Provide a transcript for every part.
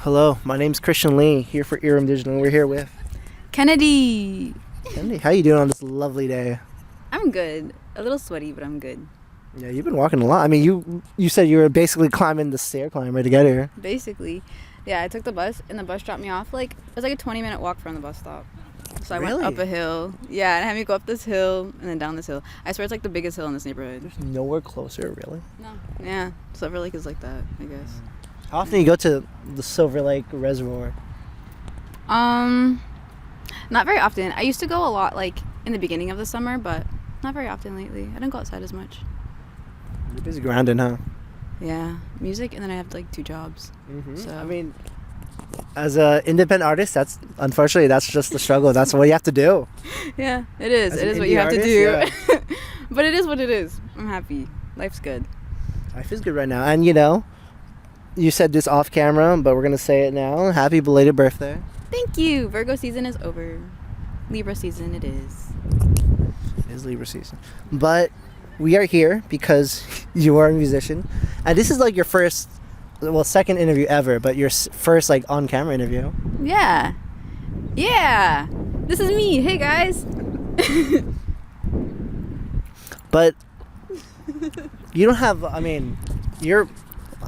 Hello, my name's Christian Lee, here for Earham Digital, and we're here with Kennedy. Kennedy. How you doing on this lovely day? I'm good. A little sweaty, but I'm good. Yeah, you've been walking a lot. I mean, you said you were basically climbing the stair climber to get here. Basically. Yeah, I took the bus, and the bus dropped me off. It was like a 20-minute walk from the bus stop. So I Really? went up a hill. Yeah, and it had me go up this hill and then down this hill. I swear it's like the biggest hill in this neighborhood. There's nowhere closer, really. No. Yeah, Silver Lake is like that, I guess. How often do you go to the Silver Lake Reservoir? Not very often. I used to go a lot, like, in the beginning of the summer, but not very often lately. I don't go outside as much. You're busy grounding, huh? Yeah, music, and then I have, like, 2 jobs. Mm-hmm. So I mean, as an independent artist, that's just the struggle. That's what you have to do. Yeah, it is. As It an is what you indie have to artist, do. But it is what it is. I'm happy. Life's good. Life is good right now. And, you said this off camera, but we're going to say it now. Happy belated birthday. Thank you. Virgo season is over. Libra season it is. It is Libra season. But we are here because you are a musician. And this is like your second interview ever, but your first like on-camera interview. Yeah. Yeah. This is me. Hey, guys. But you don't have, you're...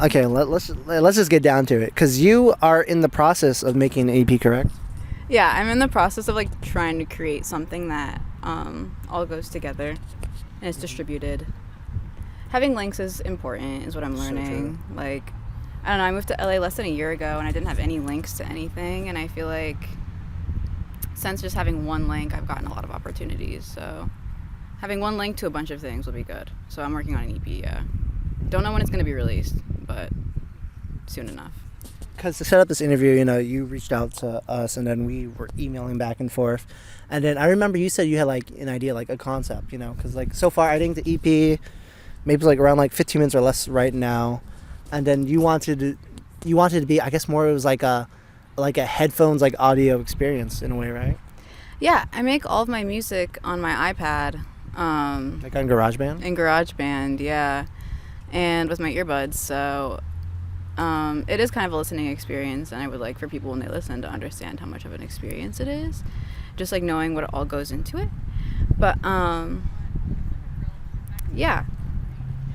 Okay, let's just get down to it. Because you are in the process of making an EP, correct? Yeah, I'm in the process of, like, trying to create something that all goes together and is distributed. Having links is important, is what I'm learning. So like, I don't know, I moved to LA less than a year ago, and I didn't have any links to anything, and I feel like since just having one link, I've gotten a lot of opportunities, so having one link to a bunch of things will be good. So I'm working on an EP, yeah. Don't know when it's going to be released, but soon enough. Because to set up this interview, you reached out to us, and then we were emailing back and forth. And then I remember you said you had, like, an idea, like, a concept, because, like, so far, I think the EP, maybe, like, around, like, 15 minutes or less right now. And then you wanted to be, I guess, more, it was like a headphones, like, audio experience in a way, right? Yeah, I make all of my music on my iPad. Like on GarageBand? In GarageBand, yeah. And with my earbuds, so it is kind of a listening experience, and I would like for people when they listen to understand how much of an experience it is, just like knowing what all goes into it. But yeah,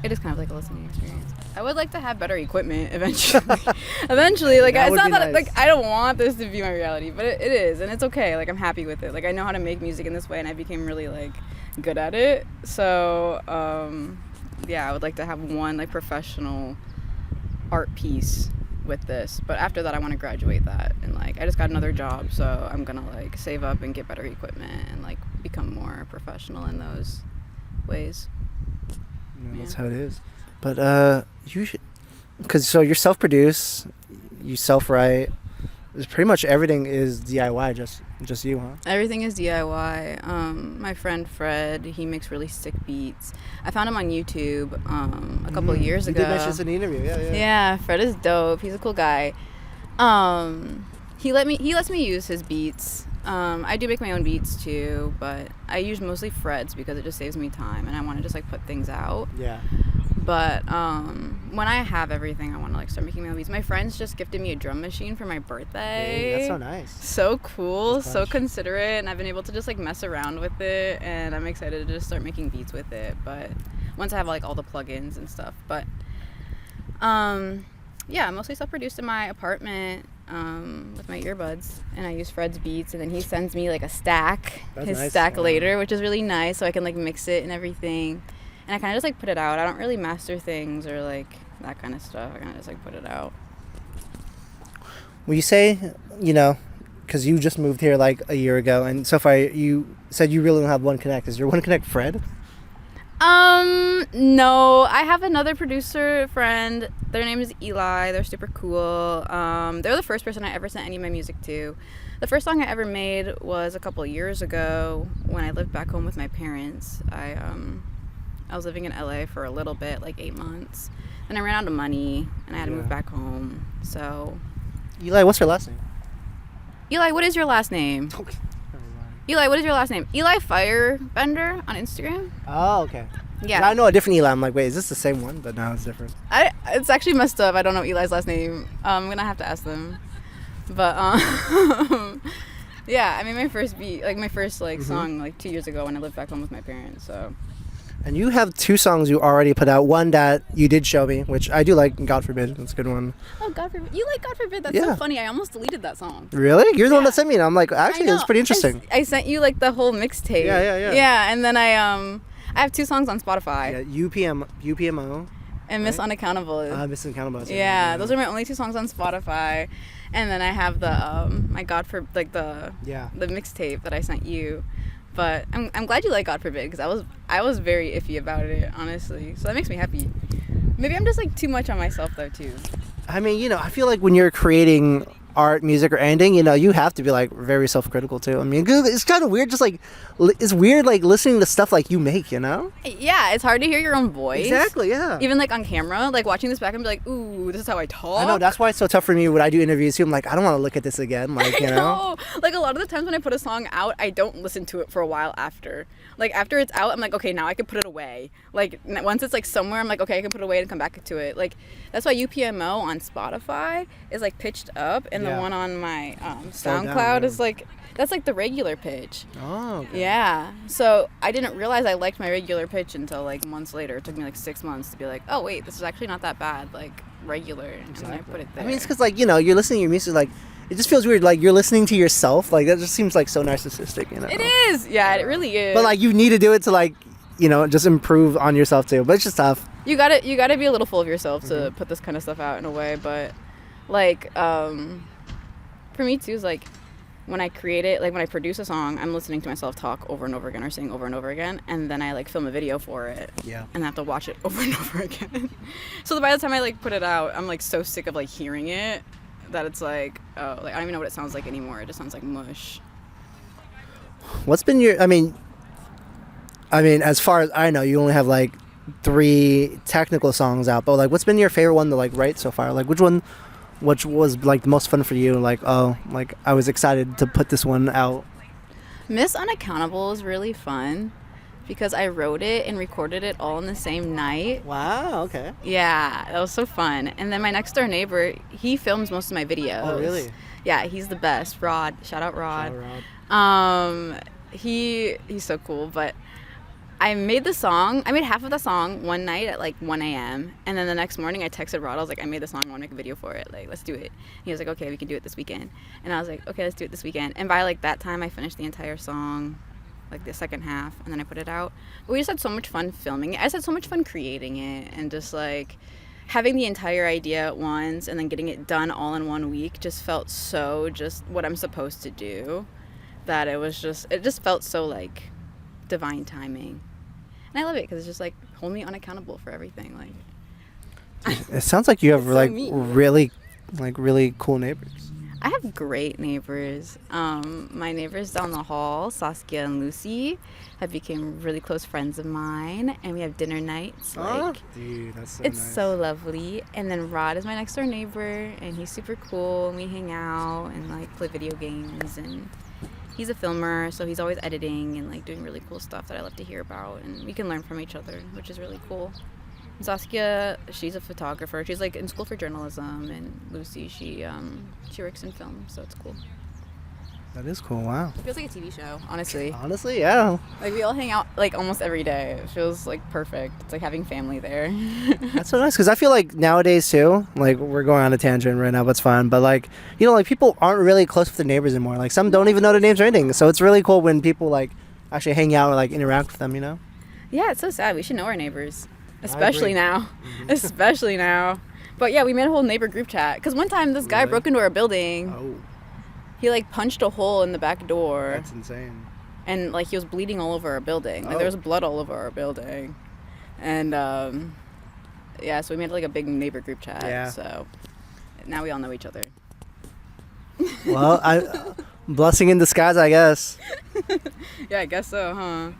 it is kind of like a listening experience. I would like to have better equipment eventually. Like, That it's would not be that nice. like I don't want this to be my reality, but it is, and it's okay. Like, I'm happy with it. Like, I know how to make music in this way, and I became really like good at it. So yeah, I would like to have one like professional art piece with this, but after that I want to graduate that, and like I just got another job, so I'm gonna like save up and get better equipment and like become more professional in those ways. That's how it is. But you should, because you're self-produced, you self-write. Pretty much everything is DIY, just you, huh? Everything is DIY. My friend Fred, he makes really sick beats. I found him on YouTube a couple of years ago. You did mention this in the interview, yeah. Yeah, Fred is dope. He's a cool guy. He lets me use his beats. I do make my own beats too, but I use mostly Fred's because it just saves me time, and I want to just like put things out. Yeah. But when I have everything, I want to like start making my own beats. My friends just gifted me a drum machine for my birthday. Dang, that's so nice. So cool, That's so touch. considerate, and I've been able to just like mess around with it, and I'm excited to just start making beats with it. But once I have like all the plugins and stuff, but yeah, I'm mostly self-produced in my apartment with my earbuds, and I use Fred's beats, and then he sends me like a stack, That's his nice. stack Wow. later, which is really nice, so I can like mix it and everything. And I kind of just like put it out. I don't really master things or like that kind of stuff. I kind of just like put it out. Will you say, because you just moved here like a year ago, and so far you said you really don't have one connect. Is your one connect Fred? No, I have another producer friend. Their name is Aaliyah. They're super cool. They're the first person I ever sent any of my music to. The first song I ever made was a couple of years ago when I lived back home with my parents. I was living in LA for a little bit, like 8 months. Then I ran out of money, and I had to move back home. So, Eli, what's her last name? Eli, what is your last name? Eli, what is your last name? Eli Firebender on Instagram? Oh, okay. Yeah. I know a different Eli. I'm like, wait, is this the same one? But no, it's different. It's actually messed up. I don't know Eli's last name. I'm going to have to ask them. But yeah, I made my first beat, like my first like song like 2 years ago when I lived back home with my parents. So. And you have 2 songs you already put out. One that you did show me, which I do like, God Forbid. That's a good one. Oh, God Forbid. You like God Forbid? That's so funny. I almost deleted that song. Really? You're the one that sent me, and I'm like, actually, it's pretty interesting. I sent you like the whole mixtape. Yeah. Yeah, and then I have 2 songs on Spotify. Yeah, UPMO. And Miss Unaccountable. Miss Unaccountable. Yeah, those are my only 2 songs on Spotify. And then I have the my God for like the mixtape that I sent you. But I'm glad you like God Forbid, because I was very iffy about it, honestly. So that makes me happy. Maybe I'm just like too much on myself though too. I mean, I feel like when you're creating art, music, or anything, you have to be like very self-critical too. I mean, it's kind of weird, just like it's weird like listening to stuff like you make, Yeah, it's hard to hear your own voice. Exactly, yeah. Even like on camera, like watching this back and be like, ooh, this is how I talk. I know, that's why it's so tough for me when I do interviews too. I'm like, I don't want to look at this again, like, I know. Like a lot of the times when I put a song out, I don't listen to it for a while after. Like after it's out, I'm like, okay, now I can put it away. Like once it's like somewhere, I'm like, okay, I can put it away and come back to it. Like that's why UPMO on Spotify is like pitched up, and the one on my SoundCloud is like, that's like the regular pitch. Oh, okay. Yeah. So I didn't realize I liked my regular pitch until like months later. It took me like 6 months to be like, oh wait, this is actually not that bad, like regular. Exactly. And then I put it there. I mean, it's because like, you're listening to your music, like it just feels weird, like you're listening to yourself, like that just seems like so narcissistic, It is. Yeah, it really is. But like you need to do it to like, just improve on yourself too. But it's just tough. You gotta be a little full of yourself to put this kind of stuff out in a way. But like for me too is like when I create it, like when I produce a song, I'm listening to myself talk over and over again or sing over and over again, and then I like film a video for it. Yeah. And I have to watch it over and over again. So by the time I like put it out, I'm like so sick of like hearing it that it's like, oh, like I don't even know what it sounds like anymore. It just sounds like mush. What's been your, I mean, as far as I know, you only have like 3 technical songs out, but like what's been your favorite one to like write so far? Like which was like the most fun for you? Like, oh, like I was excited to put this one out. Miss Unaccountable is really fun because I wrote it and recorded it all in the same night. Wow, okay. Yeah, that was so fun. And then my next door neighbor, he films most of my videos. Oh, really? Yeah, he's the best. Rod. Shout out Rod. Shout out Rod. He's so cool, but I made half of the song one night at like 1 a.m. And then the next morning I texted Rod. I was like, I made the song. I want to make a video for it. Like, let's do it. And he was like, okay, we can do it this weekend. And I was like, okay, let's do it this weekend. And by like that time, I finished the entire song, like the second half, and then I put it out. But we just had so much fun filming it. I just had so much fun creating it, and just like having the entire idea at once and then getting it done all in 1 week just felt so just what I'm supposed to do, that it just felt so like divine timing. And I love it because it's just like hold me unaccountable for everything. Like it sounds like you have like so really cool neighbors. I have great neighbors. My neighbors down the hall, Saskia and Lucy, have become really close friends of mine, and we have dinner nights. Like, dude, that's so it's nice. so lovely. And then Rod is my next door neighbor, and he's super cool. And we hang out and like play video games, and he's a filmer, so he's always editing and like doing really cool stuff that I love to hear about, and we can learn from each other, which is really cool. And Saskia, she's a photographer. She's like in school for journalism, and Lucy, she works in film, so it's cool. That is cool. Wow. It feels like a TV show, honestly. Honestly, yeah. Like we all hang out like almost every day. It feels like perfect. It's like having family there. That's so nice, because I feel like nowadays too, like we're going on a tangent right now, but it's fine. But like, like people aren't really close with their neighbors anymore. Like some don't even know their names or anything. So it's really cool when people like actually hang out or like interact with them. Yeah, it's so sad. We should know our neighbors, especially now. Especially now. But yeah, we made a whole neighbor group chat. Because one time this guy broke into our building. Oh. He like punched a hole in the back door. That's insane. And like he was bleeding all over our building. Like there was blood all over our building. And yeah, so we made like a big neighbor group chat. Yeah. So now we all know each other. Well, blessing in disguise, I guess. Yeah, I guess so, huh?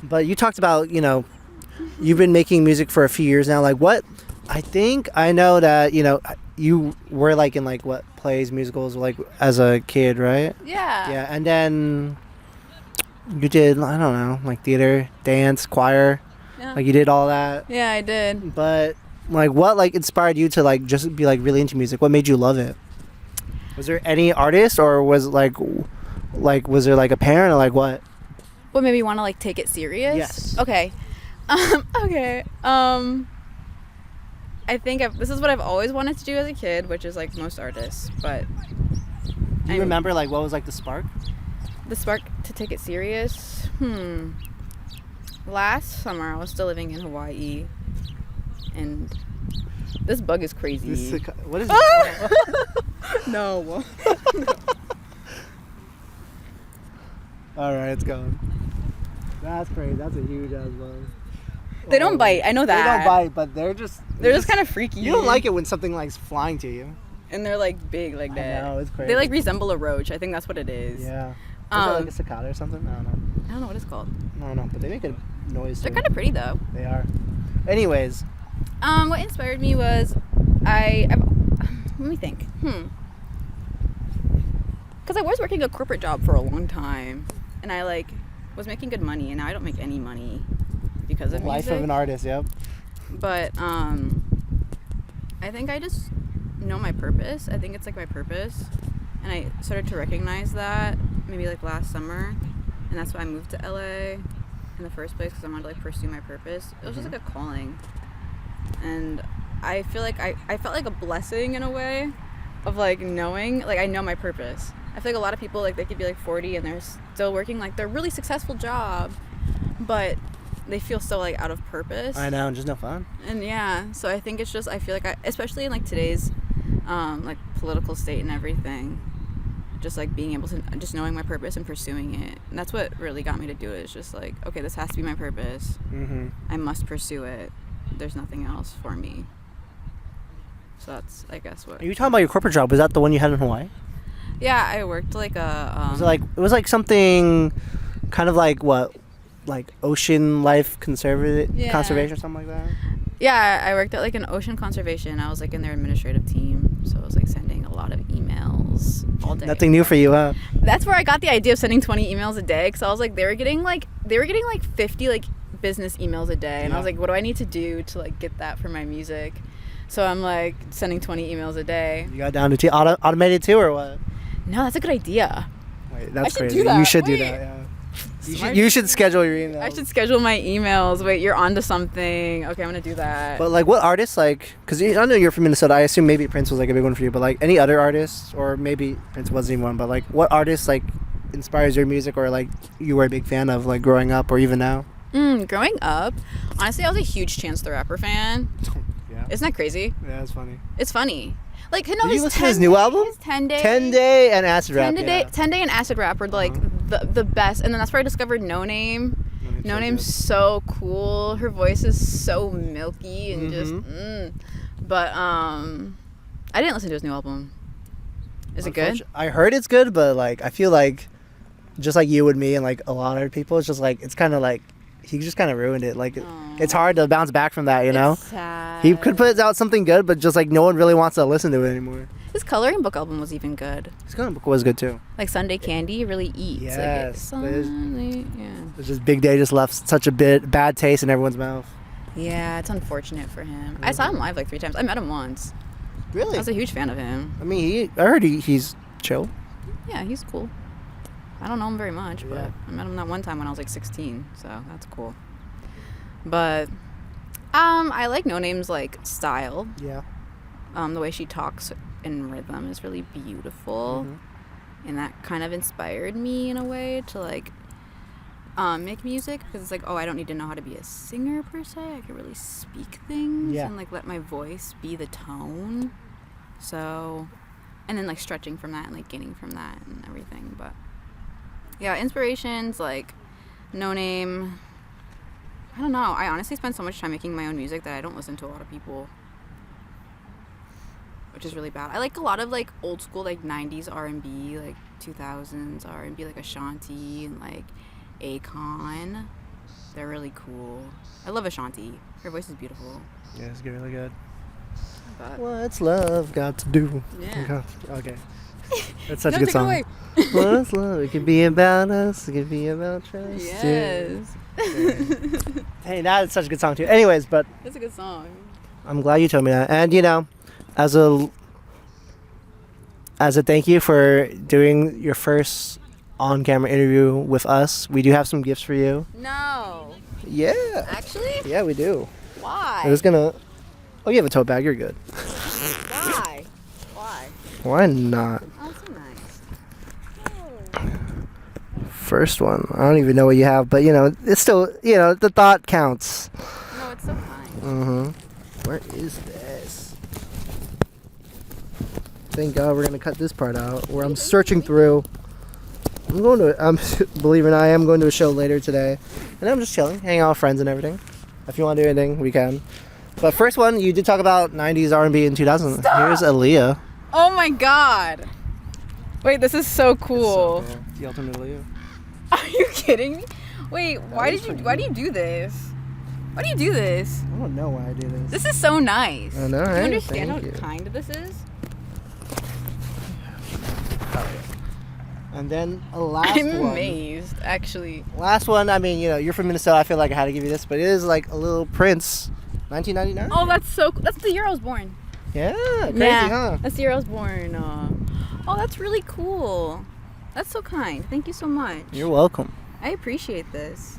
But you talked about, you've been making music for a few years now. Like what? I think I know that, you were like in like what plays, musicals, like as a kid, right? Yeah. Yeah, and then you did, I don't know, like theater, dance, choir. Yeah. Like you did all that. Yeah, I did. But like what like inspired you to like just be like really into music? What made you love it? Was there any artist, or was was there like a parent, or like what? What made me want to like take it serious? Yes. Okay. Okay. I think this is what I've always wanted to do as a kid, which is like most artists. But Do you remember like what was like the spark? the spark to take it serious? Last summer, I was still living in Hawaii, and this bug is crazy. What is it? No. All right, it's going. That's crazy. That's a huge ass bug. They don't bite. I know that. They don't bite, but they're just kind of freaky. You don't like it when something like's flying to you. And they're like big like that. I know, it's crazy. They like resemble a roach. I think that's what it is. Yeah. Is it like a cicada or something? I don't know. I don't know what it's called. I don't know, but they make a noise. They're too. kind of pretty though. They are. Anyways. What inspired me was let me think. Because I was working a corporate job for a long time, and I like was making good money, and now I don't make any money because of Life music. of an artist, yep. But I think I just know my purpose. I think it's like my purpose, and I started to recognize that maybe like last summer, and that's why I moved to LA in the first place, because I wanted to like pursue my purpose. It was just like a calling, and I feel like I felt like a blessing in a way of like knowing, like I know my purpose. I feel like a lot of people, like they could be like 40 and they're still working like their really successful job, but they feel so like out of purpose. I know, just no fun. And yeah, so I think it's just, I feel like especially in like today's like political state and everything, just like being able to, just knowing my purpose and pursuing it. And that's what really got me to do it. It's just like, okay, this has to be my purpose. I must pursue it. There's nothing else for me. So that's, I guess, what. Are you talking about your corporate job? Was that the one you had in Hawaii? Yeah, I worked like a. It was like something, kind of like what, like ocean life conservation or something like that. Yeah, I worked at like an ocean conservation. I was like in their administrative team, so I was like sending a lot of emails all day. Nothing new for you, huh? That's where I got the idea of sending 20 emails a day, because I was like, they were getting like 50 like business emails a day, and I was like, what do I need to do to like get that for my music? So I'm like sending 20 emails a day. You got down to automated too, or what? No, that's a good idea. Wait, that's I should crazy. do that. You should do Wait. that. Yeah. You should schedule your emails. I should schedule my emails. Wait, you're onto something. Okay, I'm gonna do that. But like, what artists like? Because I know you're from Minnesota. I assume maybe Prince was like a big one for you. But like, any other artists, or maybe Prince wasn't even one. But like, what artists like inspires your music, or like you were a big fan of like growing up, or even now? Growing up, honestly, I was a huge Chance the Rapper fan. Yeah. Isn't that crazy? Yeah, it's funny. It's funny. Like, Did you listen to his new album? 10 Day. 10 Day and Acid Rap. 10 Day and Acid Rap were like the best. And then that's where I discovered No Name. No Name's so cool. Her voice is so milky and just But I didn't listen to his new album. Is it good? I heard it's good, but like I feel like just like you and me and like a lot of people, it's just like it's kind of like he just kind of ruined it. Like it's hard to bounce back from that, you know? It's sad. He could put out something good, but just like no one really wants to listen to it anymore. His coloring book album was even good. His coloring book was good too. Like Sunday Candy really eats. Yes. Like It's just Big Day just left such a bad taste in everyone's mouth. Yeah, it's unfortunate for him. I saw him live like 3 times. I met him once. Really? I was a huge fan of him. I mean, I heard he's chill. Yeah, he's cool. I don't know him very much, but I met him that one time when I was like 16, so that's cool. But I like No Name's like style. Yeah. The way she talks in rhythm is really beautiful, and that kind of inspired me in a way to like make music, because it's like, oh, I don't need to know how to be a singer per se. I can really speak things and like let my voice be the tone. So, and then like stretching from that and like gaining from that and everything. But yeah, inspirations like No Name. I don't know. I honestly spend so much time making my own music that I don't listen to a lot of people, which is really bad. I like a lot of like old school like 90s R&B, like 2000s R&B, like Ashanti and like Akon. They're really cool. I love Ashanti. Her voice is beautiful. Yeah, it's really good. But What's love got to do? Yeah. Okay. That's such a good song. What's love? It could be about us. It could be about trust. Yes. Hey, that's such a good song too. Anyways, but That's a good song. I'm glad you told me that. And you know, as a as a thank you for doing your first on-camera interview with us, we do have some gifts for you. No. Yeah. Actually? Yeah, we do. Why? I was gonna. Oh, you have a tote bag. You're good. Why? Why? Why not? Oh, so nice. First one. I don't even know what you have, but it's still, the thought counts. No, it's so kind. Where is this? Thank God we're gonna cut this part out. Where I'm searching through. Believe it or not, I am going to a show later today, and I'm just chilling, hanging out with friends and everything. If you want to do anything, we can. But first one, you did talk about 90s R&B in 2000. Stop! Here's Aaliyah. Oh my God. Wait, this is so cool. So, the ultimate Aaliyah. Are you kidding me? Wait, why do you do this? Why do you do this? I don't know why I do this. This is so nice. I know, Do right? you understand Thank how you. kind this is? And then a last I'm one. amazed, actually. Last one, I mean, you're from Minnesota. I feel like I had to give you this, but it is like a little Prince, 1999. Oh, that's so cool. That's the year I was born. Yeah, crazy, Yeah, huh? that's the year I was born. Oh, that's really cool. That's so kind. Thank you so much. You're welcome. I appreciate this.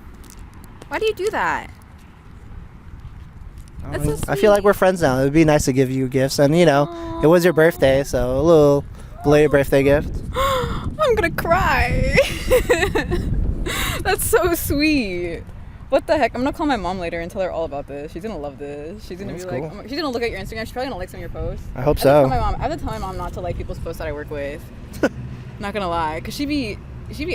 Why do you do that? That's so I feel like sweet. we're friends now. It would be nice to give you gifts, and it was your birthday, so a little belated birthday gift. I'm gonna cry. That's so sweet. What the heck? I'm gonna call my mom later and tell her all about this. She's gonna love this. She's gonna That's be like, cool. oh my- she's gonna look at your Instagram. She's probably gonna like some of your posts. I hope I have to tell so. my mom. I have to tell my mom not to like people's posts that I work with. Not gonna lie, cause she'd be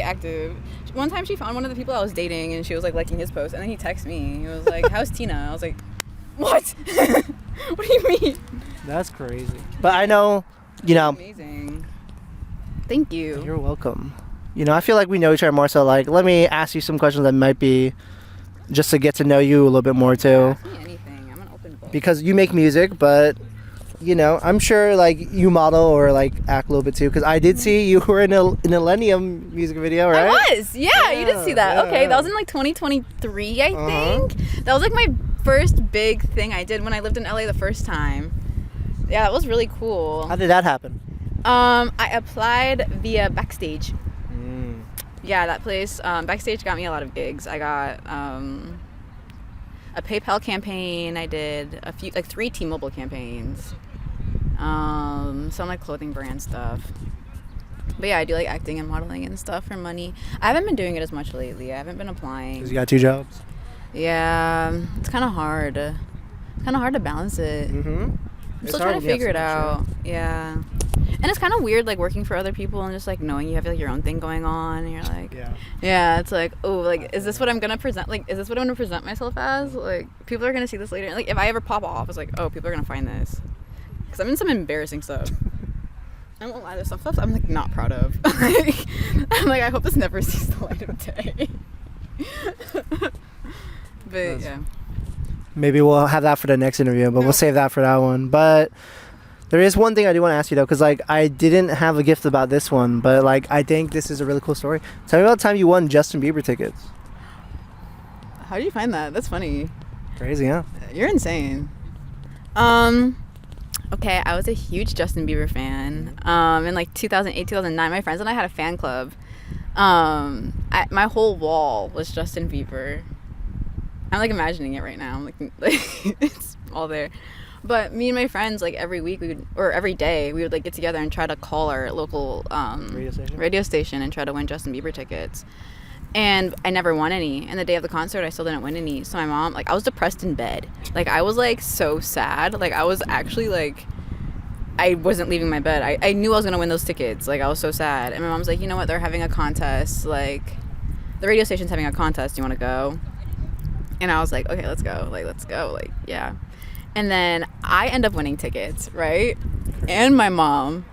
active. One time she found one of the people I was dating and she was like liking his post, and then he texted me. He was like, "How's Tina?" I was like, "What? What do you mean?" That's crazy. But I know, Amazing. Thank you. You're welcome. I feel like we know each other more, so like, let me ask you some questions that might be just to get to know you a little bit more too. Ask me anything. I'm an open book. Because you make music, but I'm sure like you model or like act a little bit too. Because I did see you were in an illenium music video, right? I was. Yeah, you did see that. Yeah, Okay, yeah. that was in like 2023, I Uh-huh. think. That was like my first big thing I did when I lived in LA the first time. Yeah, that was really cool. How did that happen? I applied via Backstage. Yeah, that place, Backstage got me a lot of gigs. I got a PayPal campaign. I did a few, like 3 T-Mobile campaigns. Some like clothing brand stuff. But yeah, I do like acting and modeling and stuff for money. I haven't been doing it as much lately. I haven't been applying. Because you got 2 jobs. Yeah, it's kind of hard. Kind of hard to balance it. Mm-hmm. I'm still trying to figure it out. Yeah. And it's kind of weird, like, working for other people and just, like, knowing you have, like, your own thing going on. And you're like, yeah, it's like, oh, like, is this what I'm going to present? Like, is this what I'm going to present myself as? Like, people are going to see this later. And, like, if I ever pop off, it's like, oh, people are going to find this. Because I'm in some embarrassing stuff. I won't lie, there's some stuff I'm, like, not proud of. I'm like, I hope this never sees the light of day. But, yeah. Maybe we'll have that for the next interview, but we'll save that for that one. But there is one thing I do want to ask you, though, because, like, I didn't have a gift about this one, but, like, I think this is a really cool story. Tell me about the time you won Justin Bieber tickets. How do you find that? That's funny. Crazy, huh? You're insane. Okay, I was a huge Justin Bieber fan. In, like, 2008, 2009, my friends and I had a fan club. My whole wall was Justin Bieber. I'm like imagining it right now. I'm like it's all there. But me and my friends, like every week or every day, we would like get together and try to call our local radio station and try to win Justin Bieber tickets. And I never won any. And the day of the concert, I still didn't win any. So my mom, like, I was depressed in bed. Like, I was like so sad. Like, I was actually like, I wasn't leaving my bed. I knew I was gonna win those tickets. Like, I was so sad. And my mom's like, you know what? They're having a contest. Like, the radio station's having a contest. Do you want to go? And I was like, okay, let's go. Like, let's go. Like, yeah. And then I end up winning tickets, right? And my mom.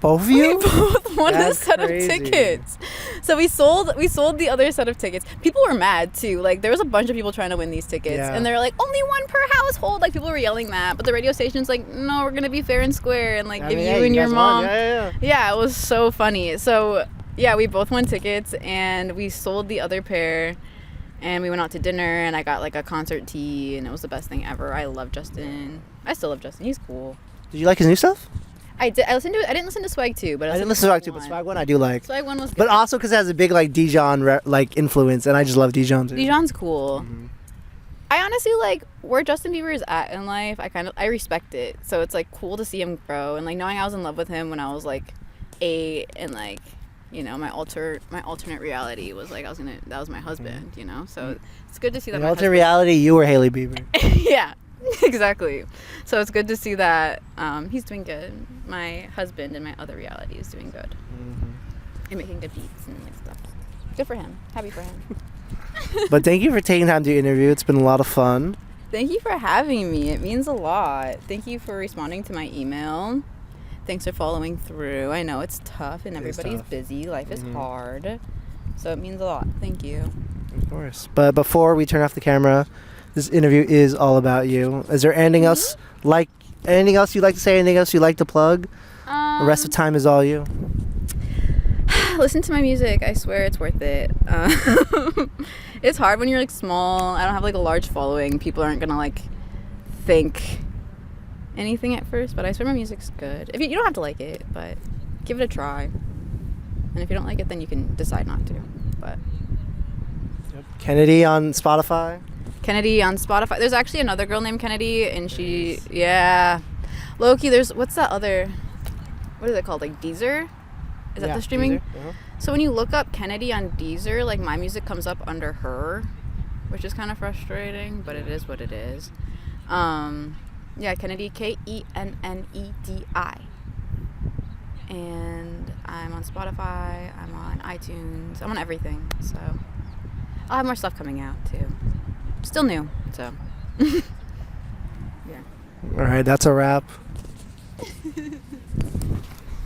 Both of We you? both won a set crazy. of tickets. So we sold the other set of tickets. People were mad too. Like, there was a bunch of people trying to win these tickets. Yeah. And they're like, only one per household. Like, people were yelling that. But the radio station's like, no, we're going to be fair and square. And, like, I give mean, you yeah, and your guys mom. won. Yeah. Yeah, it was so funny. So, yeah, we both won tickets. And we sold the other pair. And we went out to dinner, and I got, like, a concert tee, and it was the best thing ever. I love Justin. I still love Justin. He's cool. Did you like his new stuff? I did. I didn't listen to Swag 2, but I didn't listen to Swag 2, but Swag 1 I do like. Swag 1 was good. But also because it has a big like Dijon like influence, and I just love Dijon too. Dijon's cool. I honestly like where Justin Bieber is at in life. I respect it. So it's like cool to see him grow, and like knowing I was in love with him when I was like 8, and like, you know, my alternate reality was like that was my husband, you know. So it's good to see that. In alternate reality, you were Hailey Bieber. Yeah, exactly. So it's good to see that he's doing good. My husband in my other reality is doing good and making good beats and like stuff. Good for him. Happy for him. But thank you for taking time to interview. It's been a lot of fun. Thank you for having me. It means a lot. Thank you for responding to my email. Thanks for following through. I know it's tough and everybody's busy. Life is hard. So it means a lot. Thank you. Of course. But before we turn off the camera, this interview is all about you. Is there anything else you'd like to say? Anything else you'd like to plug? The rest of the time is all you. Listen to my music. I swear it's worth it. It's hard when you're like small. I don't have like a large following. People aren't gonna like think anything at first, but I swear my music's good. If you don't have to like it, but give it a try. And if you don't like it, then you can decide not to. But Kennedy on Spotify. Kennedy on Spotify. There's actually another girl named Kennedy, and Loki. There's what is it called? Like Deezer? Is that the streaming? So when you look up Kennedy on Deezer, like my music comes up under her, which is kind of frustrating, but it is what it is. Kennedy, Kennedi. And I'm on Spotify, I'm on iTunes, I'm on everything. So I'll have more stuff coming out too. Still new, so yeah. All right, that's a wrap.